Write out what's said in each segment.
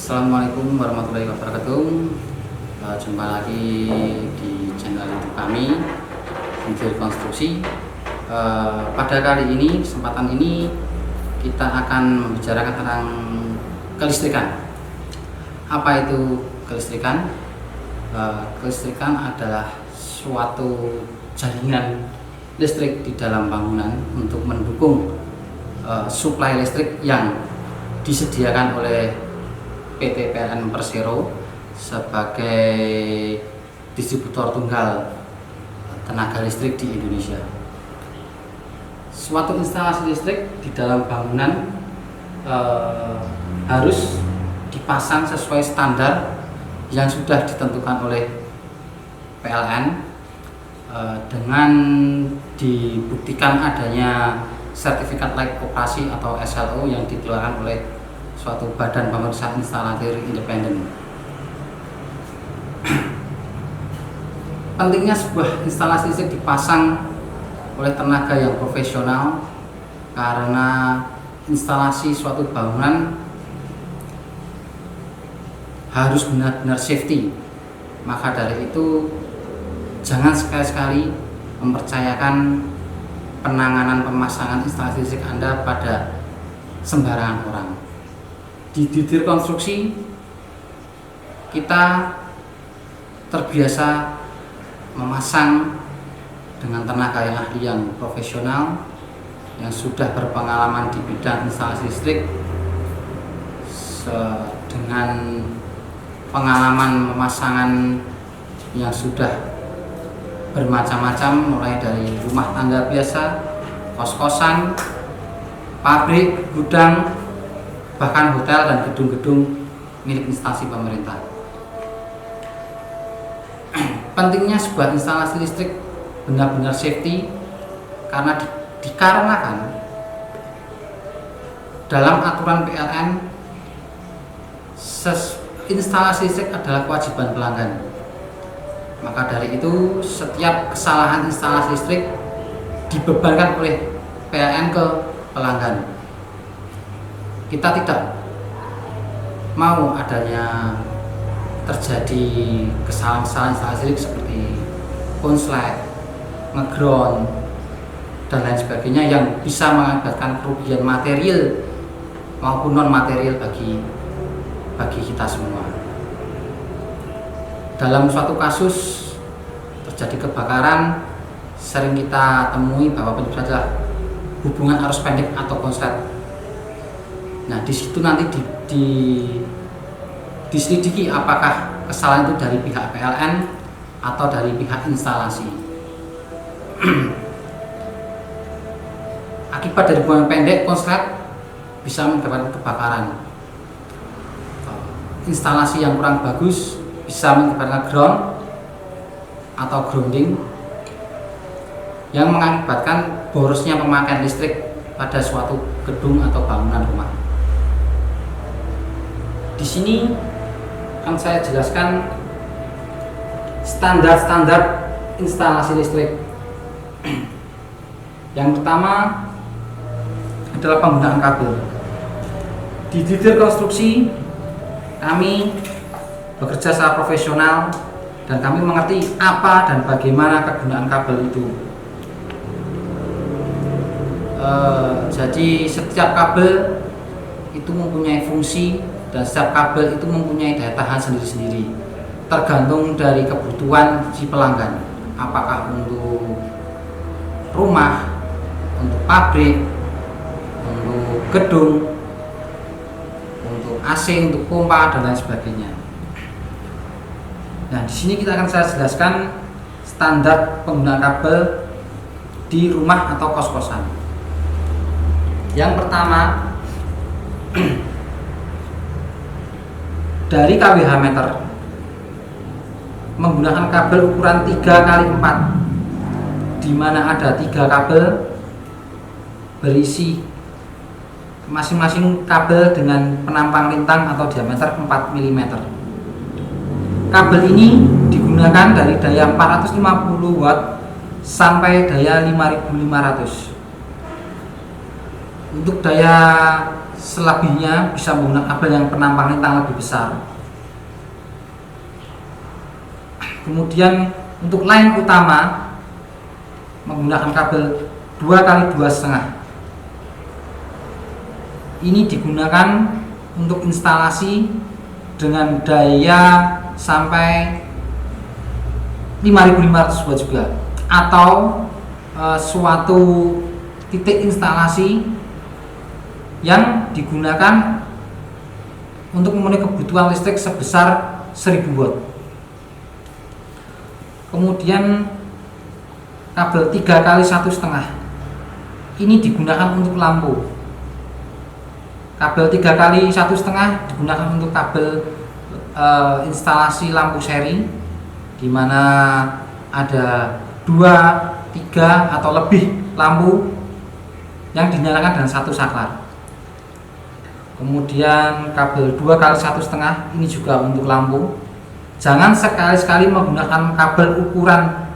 Assalamualaikum warahmatullahi wabarakatuh. Jumpa lagi di channel YouTube kami, Injil Konstruksi. Pada kali ini, kesempatan ini kita akan membicarakan tentang kelistrikan. Apa itu kelistrikan? Kelistrikan adalah suatu jaringan listrik di dalam bangunan untuk mendukung suplai listrik yang disediakan oleh PT PLN Persero sebagai distributor tunggal tenaga listrik di Indonesia. Suatu instalasi listrik di dalam bangunan harus dipasang sesuai standar yang sudah ditentukan oleh PLN dengan dibuktikan adanya sertifikat layak operasi atau SLO yang dikeluarkan oleh suatu badan pemeriksa instalatir independen. Pentingnya sebuah instalasi listrik dipasang oleh tenaga yang profesional karena instalasi suatu bangunan harus benar-benar safety. Maka dari itu jangan sekali-sekali mempercayakan penanganan pemasangan instalasi listrik Anda pada sembarangan orang. Di Dirjen Konstruksi kita terbiasa memasang dengan tenaga yang ahli yang profesional yang sudah berpengalaman di bidang instalasi listrik dengan pengalaman pemasangan yang sudah bermacam-macam, mulai dari rumah tangga biasa, kos-kosan, pabrik, gudang, bahkan hotel dan gedung-gedung milik instansi pemerintah. Pentingnya sebuah instalasi listrik benar-benar safety karena dikarenakan dalam aturan PLN instalasi listrik adalah kewajiban pelanggan. Maka dari itu setiap kesalahan instalasi listrik dibebankan oleh PLN ke pelanggan. Kita tidak mau adanya terjadi kesalahan-kesalahan instalasi listrik seperti konslet, ngeground, dan lain sebagainya yang bisa mengakibatkan kerugian material maupun non material bagi kita semua. Dalam suatu kasus terjadi kebakaran, sering kita temui bahwa penyebabnya adalah hubungan arus pendek atau konslet. Nah, di situ nanti diselidiki apakah kesalahan itu dari pihak PLN atau dari pihak instalasi. Akibat dari hubungan pendek konslet bisa menyebabkan kebakaran. Instalasi yang kurang bagus bisa menyebabkan ground atau grounding yang mengakibatkan borosnya pemakaian listrik pada suatu gedung atau bangunan rumah. Di sini akan saya jelaskan standar-standar instalasi listrik. Yang pertama adalah penggunaan kabel. Di Dirjen Konstruksi kami bekerja secara profesional dan kami mengerti apa dan bagaimana kegunaan kabel itu. Jadi setiap kabel itu mempunyai fungsi dan setiap kabel itu mempunyai daya tahan sendiri-sendiri, tergantung dari kebutuhan si pelanggan, apakah untuk rumah, untuk pabrik, untuk gedung, untuk AC, untuk pompa, dan lain sebagainya. Nah, di sini saya jelaskan standar penggunaan kabel di rumah atau kos-kosan. Yang pertama, dari kWh meter menggunakan kabel ukuran 3x4, di mana ada 3 kabel berisi masing-masing kabel dengan penampang lintang atau diameter 4 mm. Kabel ini digunakan dari daya 450 watt sampai daya 5500. Untuk daya selebihnya bisa menggunakan kabel yang penampang lintang lebih besar. Kemudian untuk line utama menggunakan kabel 2 kali 2,5. Ini digunakan untuk instalasi dengan daya sampai 5.500 watt juga, atau suatu titik instalasi yang digunakan untuk memenuhi kebutuhan listrik sebesar 1000 watt. Kemudian kabel 3 kali 1,5 ini digunakan untuk lampu. Kabel 3 kali 1,5 digunakan untuk kabel instalasi lampu seri, di mana ada 2, 3 atau lebih lampu yang dinyalakan dengan satu saklar. Kemudian kabel 2 kali 1,5 ini juga untuk lampu. Jangan sekali-sekali menggunakan kabel ukuran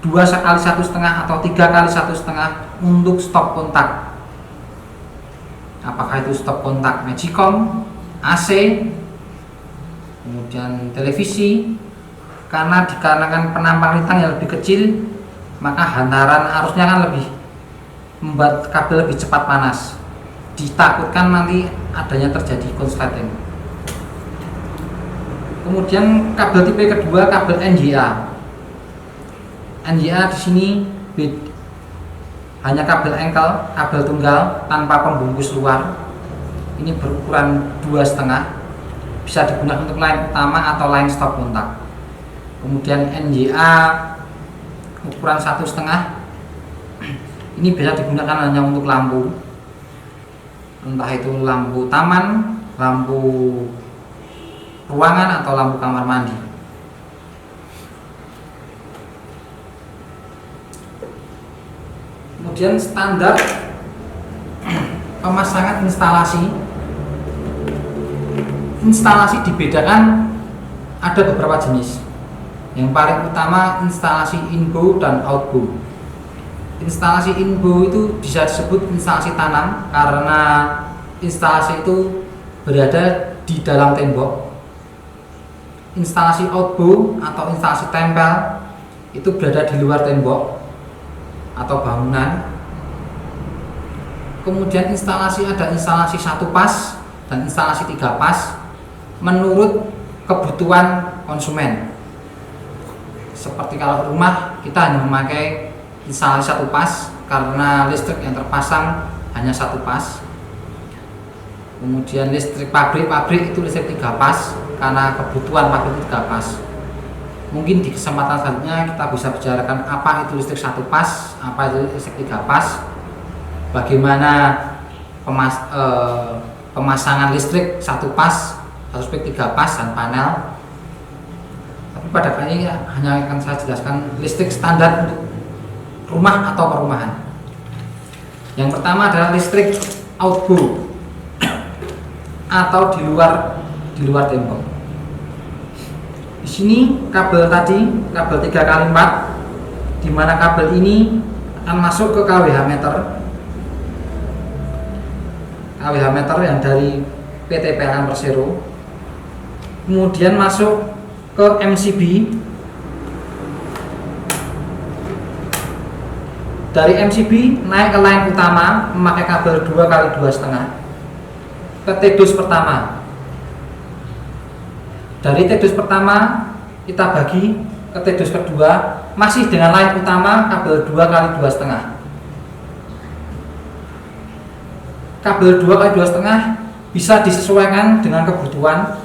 2 kali 1,5 atau 3 kali 1,5 untuk stop kontak. Apakah itu stop kontak Magicom, AC, kemudian televisi. Karena dikarenakan penampang lintang yang lebih kecil, maka hantaran arusnya kan lebih membuat kabel lebih cepat panas. Ditakutkan nanti adanya terjadi konsleting. Kemudian kabel tipe kedua, kabel NGA. NGA di sini hanya kabel engkel, kabel tunggal tanpa pembungkus luar. Ini berukuran 2,5, bisa digunakan untuk line utama atau line stop kontak. Kemudian NGA ukuran 1,5, ini bisa digunakan hanya untuk lampu, entah itu lampu taman, lampu ruangan, atau lampu kamar mandi. Kemudian standar pemasangan instalasi dibedakan, ada beberapa jenis. Yang paling utama instalasi inbow dan outbow. Instalasi inbow itu bisa disebut instalasi tanam karena instalasi itu berada di dalam tembok. Instalasi outbow atau instalasi tempel itu berada di luar tembok atau bangunan. Kemudian ada instalasi 1 pas dan instalasi 3 pas menurut kebutuhan konsumen. Seperti kalau rumah kita hanya memakai instalasi 1 pas karena listrik yang terpasang hanya 1 pas. Kemudian listrik pabrik itu listrik 3 pas karena kebutuhan pabrik 3 pas. Mungkin di kesempatan selanjutnya kita bisa bicarakan apa itu listrik 1 pas, apa itu listrik 3 pas, bagaimana pemasangan listrik 1 pas, listrik 3 pas dan panel. Tapi pada kali ini hanya akan saya jelaskan listrik standar untuk rumah atau perumahan. Yang pertama adalah listrik outbow atau di luar tembok. Di sini kabel 3 kali 4, di mana kabel ini akan masuk ke KWH meter yang dari PT PLN Persero, kemudian masuk ke MCB, dari MCB naik ke line utama memakai kabel 2 kali 2,5 ke TDUS pertama. Dari TDUS pertama kita bagi ke TDUS kedua, masih dengan line utama kabel 2 kali 2,5. Kabel 2 kali 2,5 bisa disesuaikan dengan kebutuhan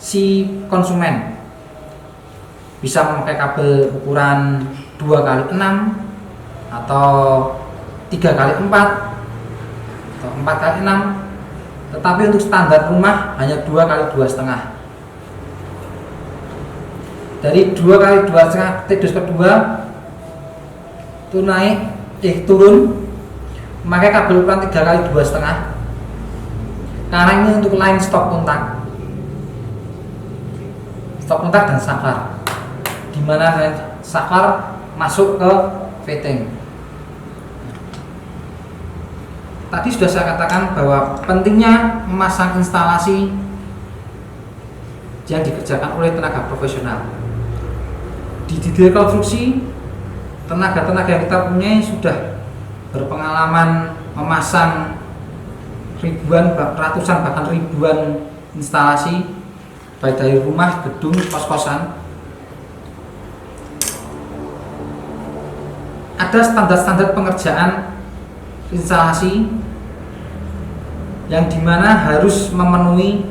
si konsumen. Bisa memakai kabel ukuran 2 kali 6 atau 3 kali 4 atau 4 kali 6. Tetapi untuk standar rumah hanya 2 kali 2,5. Dari 2 kali 2,5 TDUS kedua itu turun memakai kabel ukuran 3 kali 2,5 karena ini untuk line stop kontak dan saklar, di mana saklar masuk ke fitting. tadi sudah saya katakan bahwa pentingnya memasang instalasi yang dikerjakan oleh tenaga profesional. Di detail konstruksi, tenaga-tenaga yang kita punyai sudah berpengalaman memasang ribuan, ratusan bahkan ribuan instalasi, baik dari rumah, gedung, kos-kosan. Ada standar-standar pengerjaan instalasi yang dimana harus memenuhi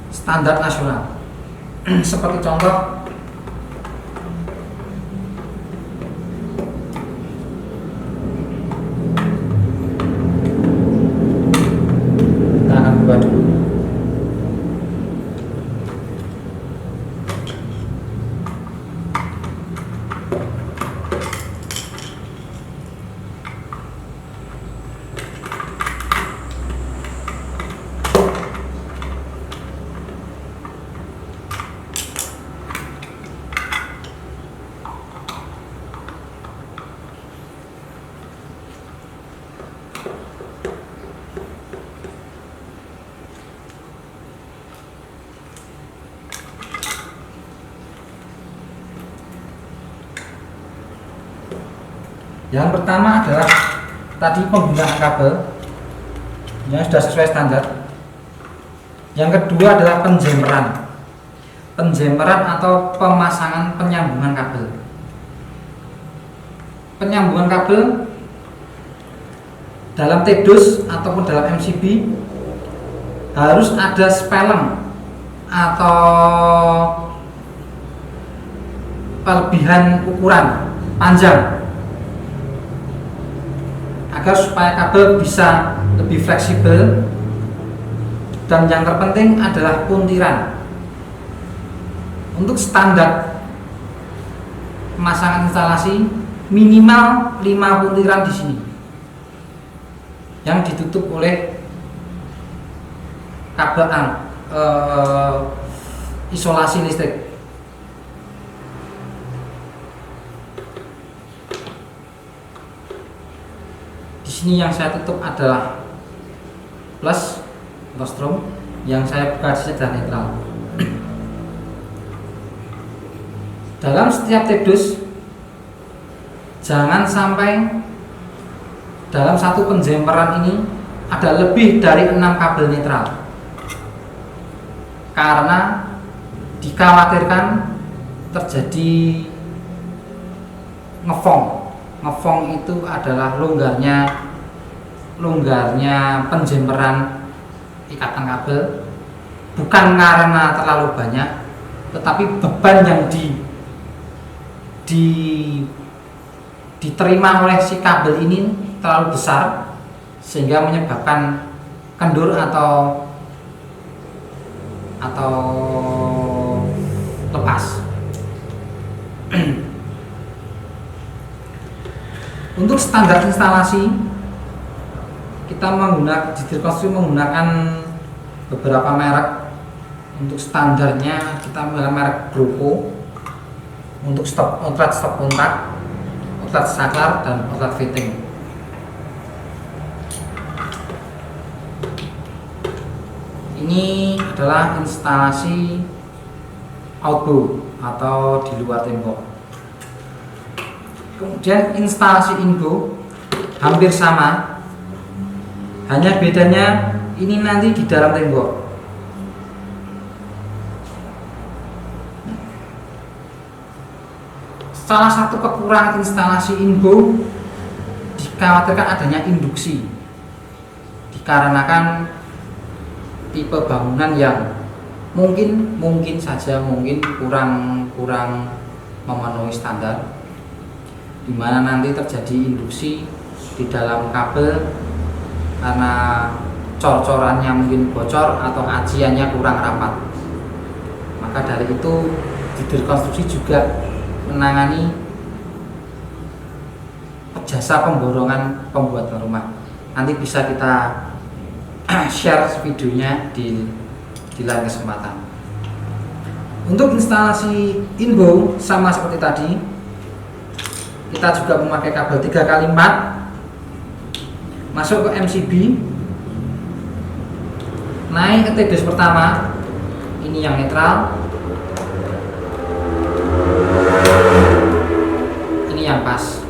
standar nasional. Seperti contoh, kita akan buat dulu. Yang pertama adalah tadi penggunaan kabel yang sudah sesuai standar. Yang kedua adalah penjemperan atau pemasangan penyambungan kabel. Penyambungan kabel dalam TDOS ataupun dalam MCB harus ada spelem atau kelebihan ukuran panjang agar supaya kabel bisa lebih fleksibel, dan yang terpenting adalah puntiran. Untuk standar pemasangan instalasi minimal 5 puntiran di sini yang ditutup oleh kabel isolasi listrik. Di sini yang saya tutup adalah plus atau strom, yang saya buka adalah netral. Dalam setiap TDOS jangan sampai dalam satu penjemperan ini ada lebih dari 6 kabel netral, karena dikhawatirkan terjadi ngefong. Ngefong itu adalah longgarnya penjemperan ikatan kabel, bukan karena terlalu banyak, tetapi beban yang diterima oleh si kabel ini terlalu besar sehingga menyebabkan kendur atau lepas. Untuk standar instalasi kita menggunakan beberapa merek. Untuk standarnya kita menggunakan merek Grupo untuk outlet stop kontak, outlet saklar, dan outlet fitting. Ini adalah instalasi outbow atau di luar tembok. Kemudian instalasi inbow hampir sama, hanya bedanya ini nanti di dalam tembok. Salah satu kekurangan instalasi inbow dikhawatirkan adanya induksi, dikarenakan tipe bangunan yang mungkin saja kurang memenuhi standar, di mana nanti terjadi induksi di dalam kabel karena cor-corannya mungkin bocor atau aciannya kurang rapat. Maka dari itu Detail Konstruksi juga menangani jasa pemborongan pembuatan rumah. Nanti bisa kita share videonya di lain kesempatan. Untuk instalasi inbow sama seperti tadi, kita juga memakai kabel 3x4 masuk ke MCB, naik ke T-dus pertama, ini yang netral, ini yang pas.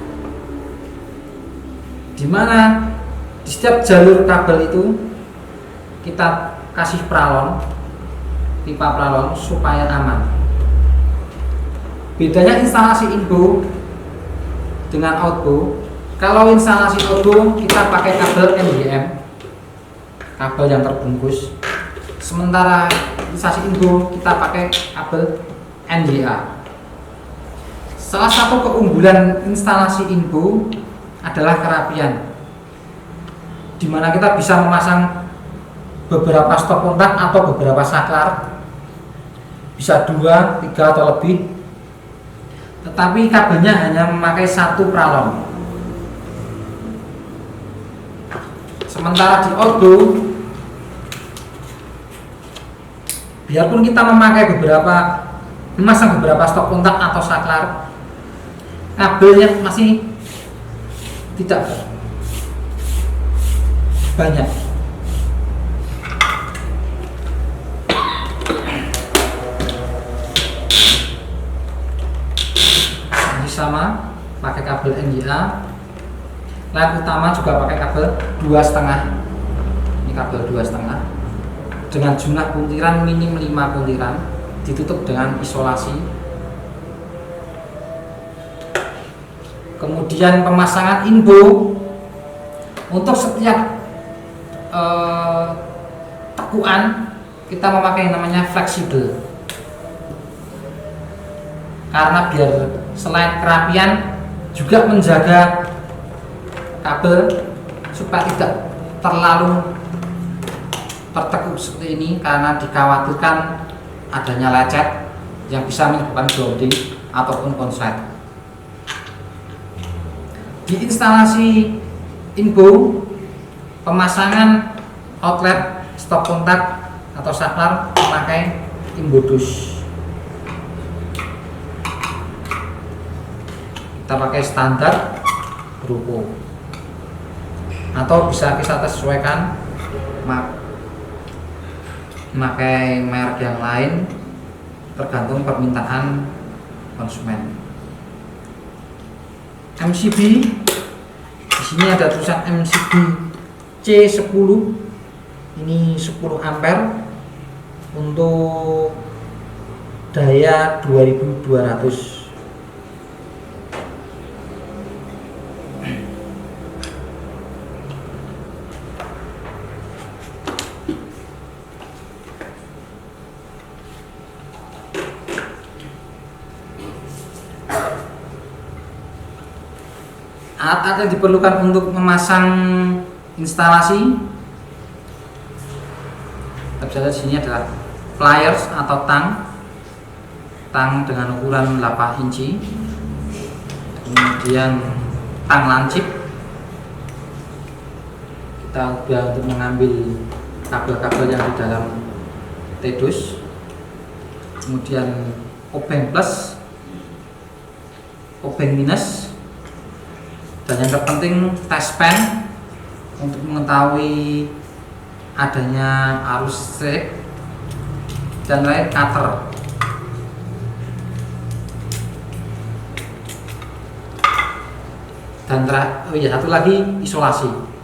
Dimana di setiap jalur kabel itu kita kasih pralon, pipa pralon supaya aman. Bedanya instalasi inbo dengan outbo, kalau instalasi outbo kita pakai kabel NDM, kabel yang terbungkus, sementara instalasi inbo kita pakai kabel NDA. Salah satu keunggulan instalasi inbo adalah kerapian, dimana kita bisa memasang beberapa stop kontak atau beberapa saklar, bisa 2, 3 atau lebih, tetapi kabelnya hanya memakai satu pralon. Sementara di outbo, biarpun kita memasang beberapa stop kontak atau saklar, kabelnya masih tidak banyak. Sama pakai kabel NDA, line utama juga pakai kabel 2,5. Ini kabel 2,5 dengan jumlah puntiran minim 5 puntiran, ditutup dengan isolasi. Kemudian pemasangan inbo, untuk setiap tekuan kita memakai namanya fleksibel, karena biar selain kerapian juga menjaga kabel supaya tidak terlalu tertekuk seperti ini, karena dikhawatirkan adanya lecet yang bisa menyebabkan grounding ataupun konslet. Di instalasi inbo, pemasangan outlet stop kontak atau saklar memakai imbodus. Kita pakai standar Grupo, atau bisa kita sesuaikan memakai merek yang lain tergantung permintaan konsumen. MCB, di sini ada tulisan MCB C10, ini 10 ampere untuk daya 2200. Alat-alat yang diperlukan untuk memasang instalasi, kita bisa lihat di sini adalah pliers atau tang dengan ukuran 8 inci, kemudian tang lancip, kita ubah untuk mengambil kabel-kabel yang di dalam T-dus, kemudian obeng plus, obeng minus, dan yang terpenting test pen untuk mengetahui adanya arus listrik, dan lain cutter. Dan satu lagi isolasi.